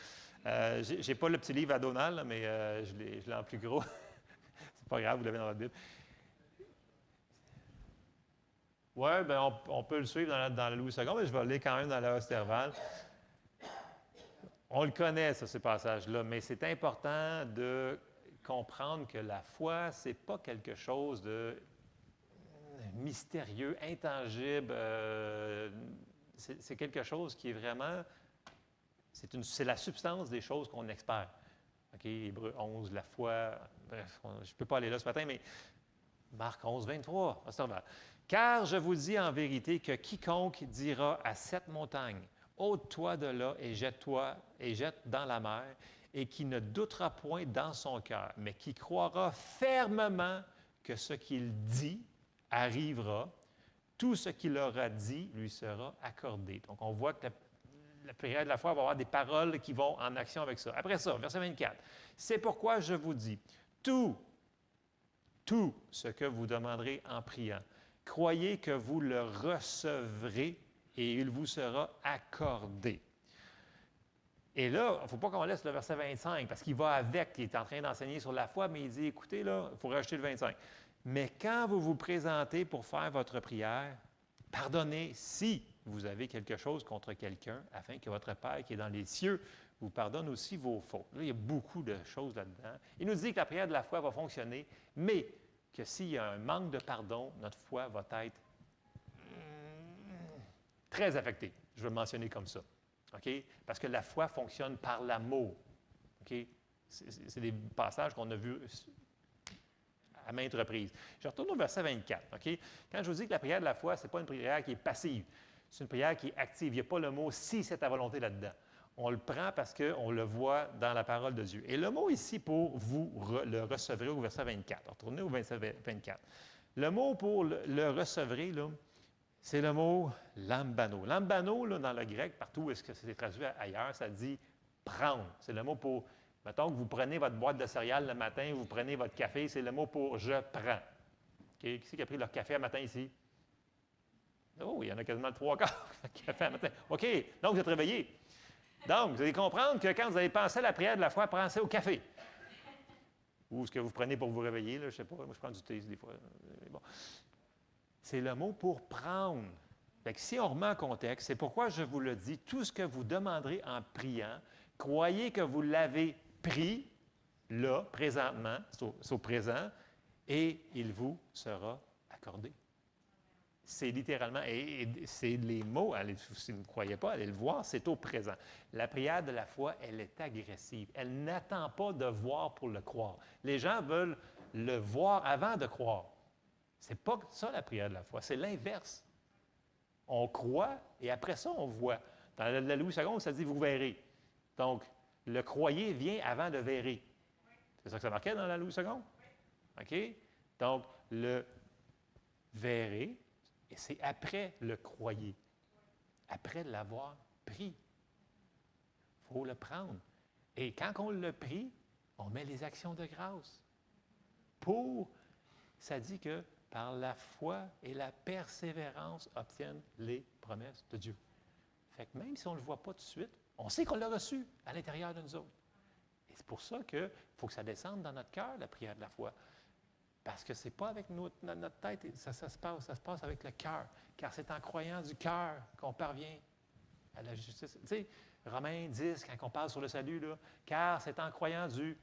Je n'ai pas le petit livre à Donald, là, mais je l'ai en plus gros. C'est pas grave, vous l'avez dans votre Bible. Oui, bien, on peut le suivre dans la Louis II, mais je vais le lire quand même dans la Osterval. On le connaît, ça, ces passages-là, mais c'est important de comprendre que la foi, ce n'est pas quelque chose de mystérieux, intangible. C'est quelque chose qui est vraiment... C'est la substance des choses qu'on espère. OK, Hébreux 11, la foi... Bref, je ne peux pas aller là ce matin, mais Marc 11, 23, Car je vous dis en vérité que quiconque dira à cette montagne, ôte-toi de là et jette-toi et jette dans la mer, et qui ne doutera point dans son cœur, mais qui croira fermement que ce qu'il dit arrivera, tout ce qu'il aura dit lui sera accordé. Donc, on voit que la prière de la foi va avoir des paroles qui vont en action avec ça. Après ça, verset 24. C'est pourquoi je vous dis, tout ce que vous demanderez en priant, croyez que vous le recevrez et il vous sera accordé. Et là, il ne faut pas qu'on laisse le verset 25, parce qu'il va avec, il est en train d'enseigner sur la foi, mais il dit, écoutez, là, il faut rajouter le 25. Mais quand vous vous présentez pour faire votre prière, pardonnez si vous avez quelque chose contre quelqu'un, afin que votre Père qui est dans les cieux vous pardonne aussi vos fautes. Là, il y a beaucoup de choses là-dedans. Il nous dit que la prière de la foi va fonctionner, mais que s'il y a un manque de pardon, notre foi va être très affectée. Je vais le mentionner comme ça. OK? Parce que la foi fonctionne par l'amour. OK? C'est des passages qu'on a vus à maintes reprises. Je retourne au verset 24. OK? Quand je vous dis que la prière de la foi, ce n'est pas une prière qui est passive. C'est une prière qui est active. Il n'y a pas le mot « si c'est ta volonté » là-dedans. On le prend parce qu'on le voit dans la parole de Dieu. Et le mot ici pour « vous le recevrez » au verset 24. Retournez au verset 24. Le mot pour le recevrez, là, c'est le mot « lambano ». Lambano, là, dans le grec, partout où est-ce que c'est traduit ailleurs, ça dit « prendre ». C'est le mot pour, mettons que vous prenez votre boîte de céréales le matin, vous prenez votre café, c'est le mot pour « je prends ». Okay? Qui c'est qui a pris leur café le matin ici? Oh, il y en a quasiment le 3/4 de café le matin. OK, donc vous êtes réveillés. Donc, vous allez comprendre que quand vous allez penser à la prière de la foi, pensez au café. Ou ce que vous prenez pour vous réveiller, là, je ne sais pas, moi je prends du thé des fois. Bon. C'est le mot pour prendre. Fait que si on remet en contexte, c'est pourquoi je vous le dis, tout ce que vous demanderez en priant, croyez que vous l'avez pris, là, présentement, c'est au présent, et il vous sera accordé. C'est littéralement, et c'est les mots, si vous ne croyez pas, allez le voir, c'est au présent. La prière de la foi, elle est agressive. Elle n'attend pas de voir pour le croire. Les gens veulent le voir avant de croire. Ce n'est pas ça la prière de la foi, c'est l'inverse. On croit et après ça, on voit. Dans la Louis II, ça dit « vous verrez ». Donc, le croyer vient avant le verrer. C'est ça que ça marquait dans la Louis II? OK? Donc, le verrer, et c'est après le croyer, après l'avoir pris. Il faut le prendre. Et quand on le prie, on met les actions de grâce. Ça dit que par la foi et la persévérance obtiennent les promesses de Dieu. Fait que même si on ne le voit pas tout de suite, on sait qu'on l'a reçu à l'intérieur de nous autres. Et c'est pour ça qu'il faut que ça descende dans notre cœur, la prière de la foi. Parce que ce n'est pas avec notre tête, ça se passe avec le cœur. Car c'est en croyant du cœur qu'on parvient à la justice. Tu sais, Romains 10, quand on parle sur le salut, là, car c'est en croyant du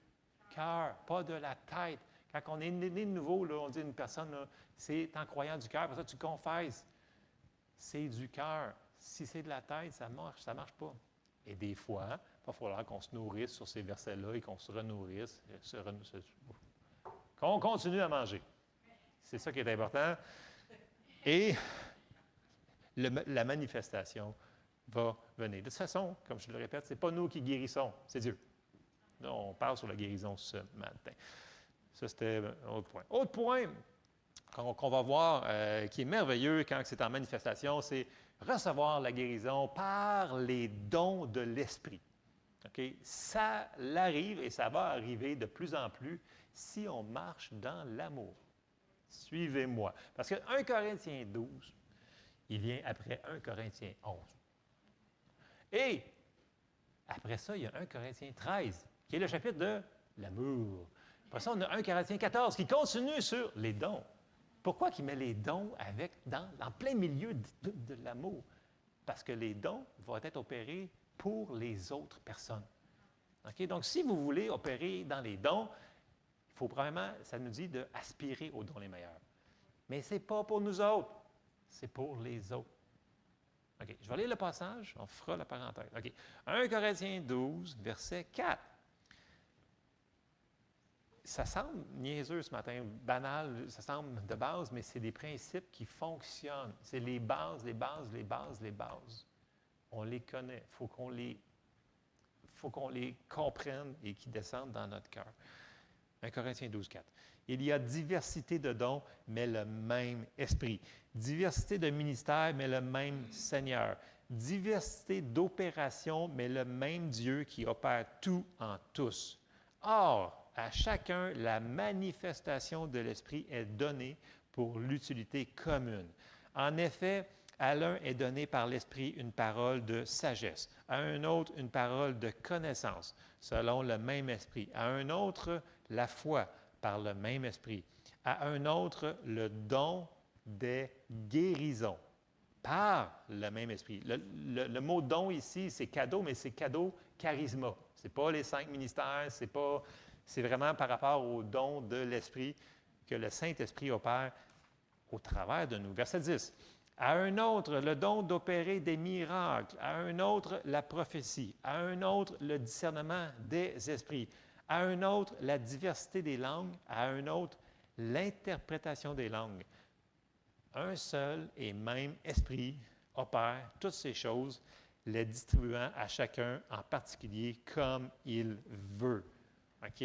cœur, pas de la tête. Quand on est né de nouveau, là, on dit à une personne, là, c'est en croyant du cœur, pour ça tu confesses. C'est du cœur. Si c'est de la tête, ça ne marche pas. Et des fois, il va falloir qu'on se nourrisse sur ces versets-là et qu'on se renourrisse. Qu'on continue à manger. C'est ça qui est important. Et la manifestation va venir. De toute façon, comme je le répète, ce n'est pas nous qui guérissons, c'est Dieu. Là, on parle sur la guérison ce matin. Ça, c'était un autre point. Autre point qu'on va voir qui est merveilleux quand c'est en manifestation, c'est recevoir la guérison par les dons de l'Esprit. Okay? Ça l'arrive et ça va arriver de plus en plus si on marche dans l'amour. Suivez-moi. Parce que 1 Corinthiens 12, il vient après 1 Corinthiens 11. Et après ça, il y a 1 Corinthiens 13, qui est le chapitre de l'amour. Après ça, on a 1 Corinthiens 14, qui continue sur les dons. Pourquoi il met les dons en plein milieu de l'amour? Parce que les dons vont être opérés pour les autres personnes. OK? Donc, si vous voulez opérer dans les dons, il faut probablement, ça nous dit d'aspirer aux dons les meilleurs. Mais ce n'est pas pour nous autres, c'est pour les autres. OK, je vais lire le passage, on fera la parenthèse. OK, 1 Corinthiens 12, verset 4. Ça semble niaiseux ce matin, banal, ça semble de base, mais c'est des principes qui fonctionnent. C'est les bases, les bases, les bases, les bases. On les connaît. Il faut qu'on les comprenne et qu'ils descendent dans notre cœur. 1 Corinthiens 12, 4. Il y a diversité de dons, mais le même esprit. Diversité de ministères, mais le même Seigneur. Diversité d'opérations, mais le même Dieu qui opère tout en tous. Or, à chacun, la manifestation de l'Esprit est donnée pour l'utilité commune. En effet, à l'un est donné par l'Esprit une parole de sagesse, à un autre une parole de connaissance, selon le même Esprit, à un autre la foi par le même Esprit, à un autre le don des guérisons par le même Esprit. Le mot don ici, c'est cadeau, mais c'est cadeau charisma. Ce n'est pas les 5 ministères, c'est vraiment par rapport au don de l'Esprit que le Saint-Esprit opère au travers de nous. Verset 10. À un autre, le don d'opérer des miracles. À un autre, la prophétie. À un autre, le discernement des esprits. À un autre, la diversité des langues. À un autre, l'interprétation des langues. Un seul et même esprit opère toutes ces choses, les distribuant à chacun en particulier comme il veut. OK?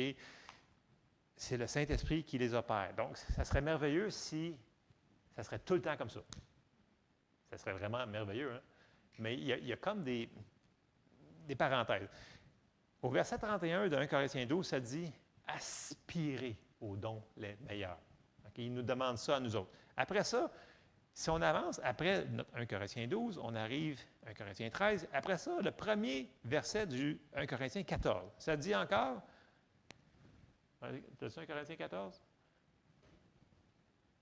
C'est le Saint-Esprit qui les opère. Donc, ça serait merveilleux si ça serait tout le temps comme ça. Ça serait vraiment merveilleux, hein? Mais il y a comme des parenthèses. Au verset 31 de 1 Corinthiens 12, ça dit « aspirer aux dons les meilleurs ». Okay? Il nous demande ça à nous autres. Après ça, si on avance, après 1 Corinthiens 12, on arrive à 1 Corinthiens 13. Après ça, le premier verset du 1 Corinthiens 14. Ça dit encore, t'as-tu 1 Corinthiens 14?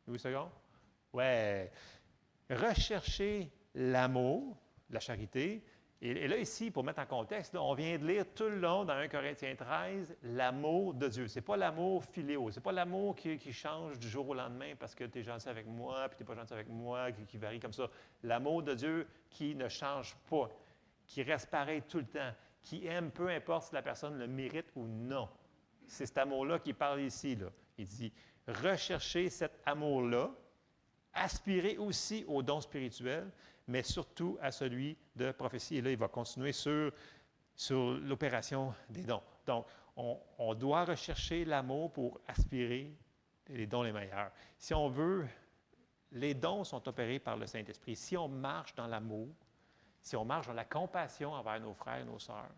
Louis II? Ouais. Rechercher l'amour, la charité. Et là, ici, pour mettre en contexte, là, on vient de lire tout le long dans 1 Corinthiens 13 l'amour de Dieu. Ce n'est pas l'amour philéo. Ce n'est pas l'amour qui change du jour au lendemain parce que tu es gentil avec moi, puis tu n'es pas gentil avec moi, qui varie comme ça. L'amour de Dieu qui ne change pas, qui reste pareil tout le temps, qui aime peu importe si la personne le mérite ou non. C'est cet amour-là qu'il parle ici. Là. Il dit, recherchez cet amour-là, aspirez aussi aux dons spirituels, mais surtout à celui de prophétie. Et là, il va continuer sur l'opération des dons. Donc, on doit rechercher l'amour pour aspirer les dons les meilleurs. Si on veut, les dons sont opérés par le Saint-Esprit. Si on marche dans l'amour, si on marche dans la compassion envers nos frères et nos sœurs,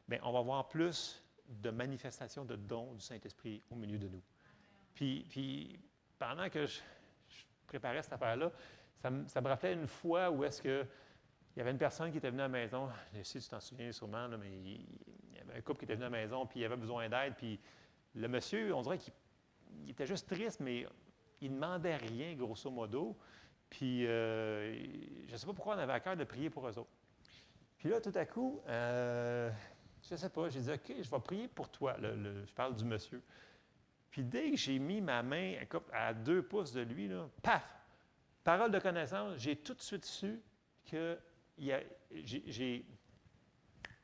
bien, on va voir plus de manifestations de dons du Saint-Esprit au milieu de nous. Puis pendant que je préparais cette affaire-là, ça me rappelait une fois où est-ce que il y avait une personne qui était venue à la maison, je sais si tu t'en souviens sûrement, là, mais il y avait un couple qui était venu à la maison, puis il avait besoin d'aide, puis le monsieur, on dirait qu'il était juste triste, mais il ne demandait rien, grosso modo, puis je ne sais pas pourquoi on avait à cœur de prier pour eux autres. Puis là, tout à coup, je ne sais pas, j'ai dit, OK, je vais prier pour toi, je parle du monsieur. Puis dès que j'ai mis ma main à 2 pouces de lui, là, paf! Parole de connaissance, j'ai tout de suite su que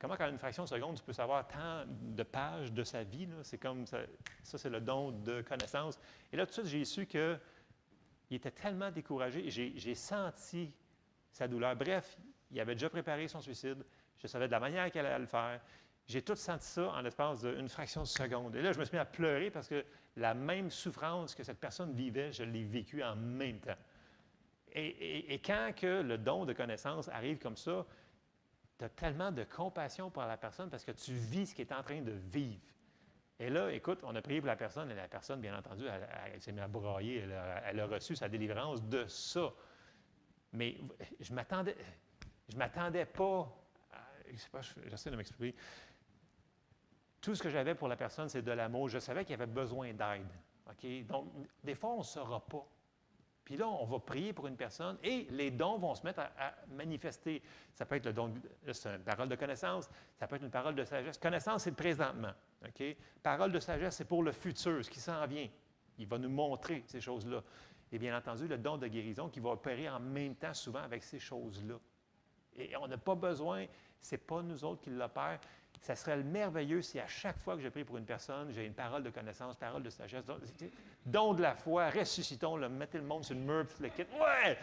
comment, quand une fraction de seconde, tu peux savoir tant de pages de sa vie, c'est comme ça, c'est le don de connaissance. Et là, tout de suite, j'ai su qu'il était tellement découragé. J'ai senti sa douleur. Bref, il avait déjà préparé son suicide. Je savais de la manière qu'elle allait le faire. J'ai tout senti ça en l'espace d'une fraction de seconde. Et là, je me suis mis à pleurer parce que la même souffrance que cette personne vivait, je l'ai vécue en même temps. Et quand que le don de connaissance arrive comme ça, tu as tellement de compassion pour la personne parce que tu vis ce qu'elle est en train de vivre. Et là, écoute, on a prié pour la personne et la personne, bien entendu, elle s'est mise à brailler, elle a reçu sa délivrance de ça. Mais je m'attendais pas, je sais pas, j'essaie de m'exprimer. Tout ce que j'avais pour la personne, c'est de l'amour. Je savais qu'il avait besoin d'aide. Okay? Donc, des fois, on ne saura pas. Puis là, on va prier pour une personne et les dons vont se mettre à manifester. Ça peut être le don, c'est une parole de connaissance, ça peut être une parole de sagesse. Connaissance, c'est le présentement. OK? Parole de sagesse, c'est pour le futur, ce qui s'en vient. Il va nous montrer ces choses-là. Et bien entendu, le don de guérison qui va opérer en même temps souvent avec ces choses-là. Et on n'a pas besoin, ce n'est pas nous autres qui l'opèrent. Ça serait merveilleux si à chaque fois que je prie pour une personne, j'ai une parole de connaissance, parole de sagesse, don de la foi, ressuscitons-le, mettez le monde sur le mur, puis le quitte. Ouais!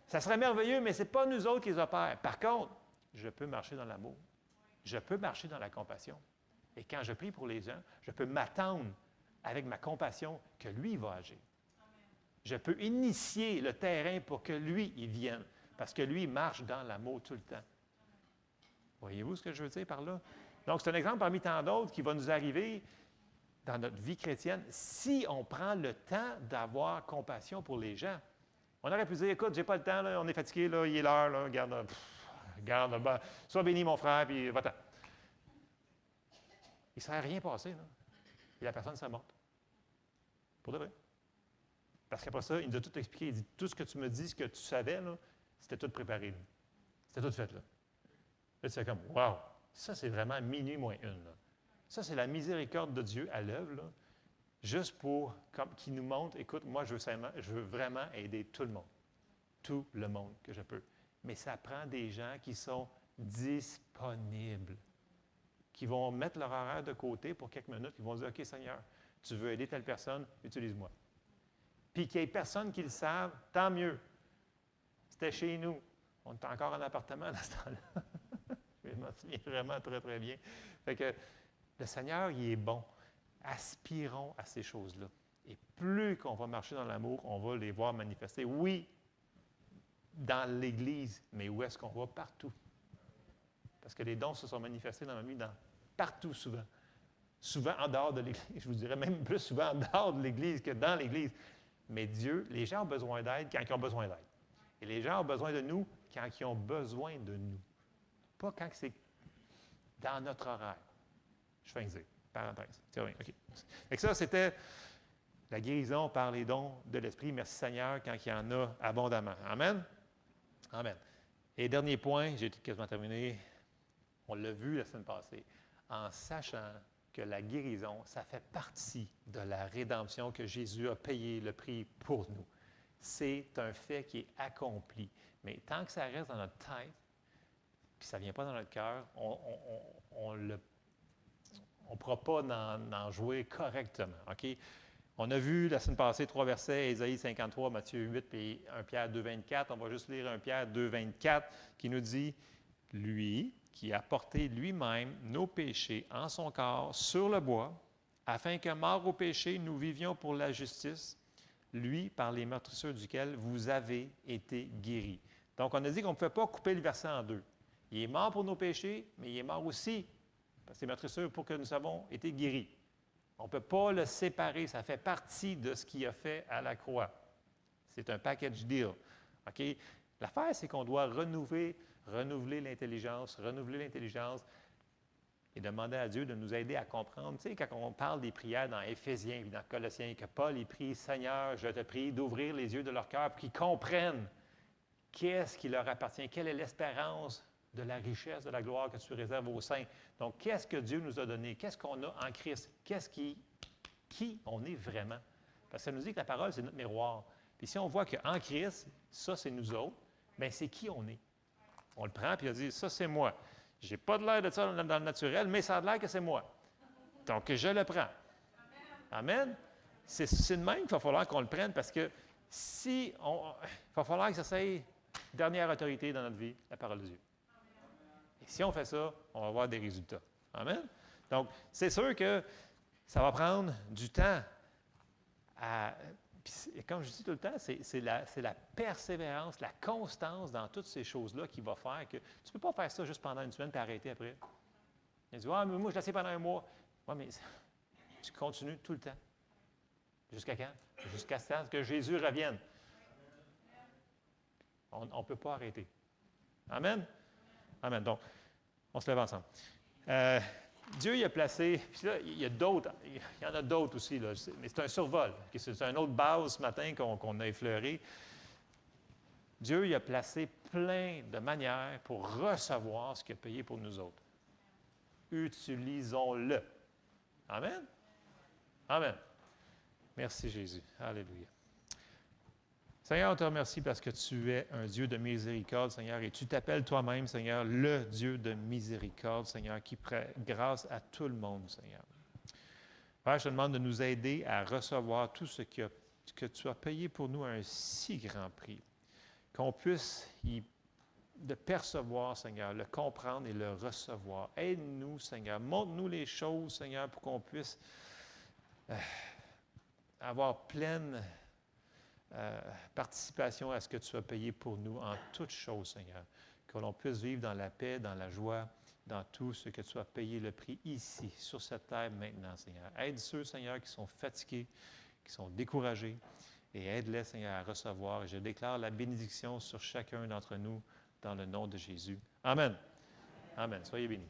Ça serait merveilleux, mais ce n'est pas nous autres qui les opèrent. Par contre, je peux marcher dans l'amour. Je peux marcher dans la compassion. Et quand je prie pour les gens, je peux m'attendre avec ma compassion que lui va agir. Je peux initier le terrain pour que lui, il vienne. Parce que lui, il marche dans l'amour tout le temps. Voyez-vous ce que je veux dire par là? Donc, c'est un exemple parmi tant d'autres qui va nous arriver dans notre vie chrétienne si on prend le temps d'avoir compassion pour les gens. On aurait pu dire, écoute, j'ai pas le temps, là, on est fatigué, là, il est l'heure, là, regarde, ben, sois béni, mon frère, puis va-t'en. Il ne serait rien passé, là. Et la personne serait morte. Pour de vrai. Parce qu'après ça, il nous a tout expliqué. Il dit, tout ce que tu me dis, ce que tu savais, là, c'était tout préparé. Là. C'était tout fait, là. Là, tu fais comme, wow, ça, c'est vraiment minuit moins une. Là. Ça, c'est la miséricorde de Dieu à l'œuvre, là, juste pour, comme, qui nous montre, écoute, moi, je veux vraiment aider tout le monde. Tout le monde que je peux. Mais ça prend des gens qui sont disponibles, qui vont mettre leur horaire de côté pour quelques minutes, qui vont dire, OK, Seigneur, tu veux aider telle personne, utilise-moi. Puis qu'il n'y ait personne qui le sache, tant mieux. C'était chez nous. On était encore en appartement dans ce temps-là. Je m'en souviens vraiment très, très bien. Fait que le Seigneur, il est bon. Aspirons à ces choses-là. Et plus qu'on va marcher dans l'amour, on va les voir manifester. Oui, dans l'Église, mais où est-ce qu'on va? Partout. Parce que les dons se sont manifestés dans ma vie partout souvent. Souvent en dehors de l'Église. Je vous dirais même plus souvent en dehors de l'Église que dans l'Église. Mais Dieu, les gens ont besoin d'aide quand ils ont besoin d'aide. Et les gens ont besoin de nous quand ils ont besoin de nous. Pas quand c'est dans notre horaire. Je fais un dire, parenthèse. C'est vrai, OK. Et ça, c'était la guérison par les dons de l'Esprit. Merci Seigneur quand il y en a abondamment. Amen? Amen. Et dernier point, j'ai quasiment terminé. On l'a vu la semaine passée. En sachant que la guérison, ça fait partie de la rédemption que Jésus a payé le prix pour nous. C'est un fait qui est accompli. Mais tant que ça reste dans notre tête, puis ça ne vient pas dans notre cœur, on ne pourra pas en jouer correctement. OK? On a vu la semaine passée 3 versets, Ésaïe 53, Matthieu 8 et 1 Pierre 2, 24. On va juste lire 1 Pierre 2, 24 qui nous dit « Lui qui a porté lui-même nos péchés en son corps sur le bois, afin que, mort au péché, nous vivions pour la justice, lui, par les meurtrissures duquel vous avez été guéris. » Donc, on a dit qu'on ne pouvait pas couper le verset en deux. Il est mort pour nos péchés, mais il est mort aussi par ses meurtrissures pour que nous avons été guéris. On ne peut pas le séparer. Ça fait partie de ce qu'il a fait à la croix. C'est un package deal. OK? L'affaire, c'est qu'on doit renouveler l'intelligence et demander à Dieu de nous aider à comprendre. Tu sais, quand on parle des prières dans Éphésiens et dans Colossiens, que Paul il prie, « Seigneur, je te prie d'ouvrir les yeux de leur cœur pour qu'ils comprennent qu'est-ce qui leur appartient, quelle est l'espérance de la richesse, de la gloire que tu réserves aux saints. » Donc, qu'est-ce que Dieu nous a donné? Qu'est-ce qu'on a en Christ? Qui on est vraiment? Parce que ça nous dit que la parole, c'est notre miroir. Puis si on voit qu'en Christ, ça, c'est nous autres, bien, c'est qui on est. On le prend, puis on dit, ça, c'est moi. Je n'ai pas de l'air de ça dans le naturel, mais ça a l'air que c'est moi. Donc, je le prends. Amen? C'est de même qu'il va falloir qu'on le prenne, parce que il va falloir que ça soit dernière autorité dans notre vie, la parole de Dieu. Et si on fait ça, on va avoir des résultats. Amen? Donc, c'est sûr que ça va prendre du temps Puis, comme je dis tout le temps, c'est la persévérance, la constance dans toutes ces choses-là qui va faire que tu ne peux pas faire ça juste pendant une semaine et arrêter après. Il dit, mais moi, je l'ai fait pendant un mois. Oui, mais tu continues tout le temps. Jusqu'à quand? Jusqu'à ce que Jésus revienne. On ne peut pas arrêter. Amen? Amen. Donc, on se lève ensemble. Dieu y a placé, puis là, il y a d'autres, il y en a d'autres aussi, là, mais c'est un survol. C'est une autre base ce matin qu'on a effleurée. Dieu y a placé plein de manières pour recevoir ce qu'il a payé pour nous autres. Utilisons-le. Amen? Amen. Merci Jésus. Alléluia. Seigneur, on te remercie parce que tu es un Dieu de miséricorde, Seigneur, et tu t'appelles toi-même, Seigneur, le Dieu de miséricorde, Seigneur, qui prête grâce à tout le monde, Seigneur. Père, je te demande de nous aider à recevoir tout ce que tu as payé pour nous à un si grand prix, qu'on puisse de percevoir, Seigneur, le comprendre et le recevoir. Aide-nous, Seigneur. Montre-nous les choses, Seigneur, pour qu'on puisse avoir pleine participation à ce que tu as payé pour nous en toutes choses, Seigneur. Que l'on puisse vivre dans la paix, dans la joie, dans tout ce que tu as payé le prix ici, sur cette terre maintenant, Seigneur. Aide ceux, Seigneur, qui sont fatigués, qui sont découragés, et aide-les, Seigneur, à recevoir. Et je déclare la bénédiction sur chacun d'entre nous dans le nom de Jésus. Amen. Amen. Soyez bénis.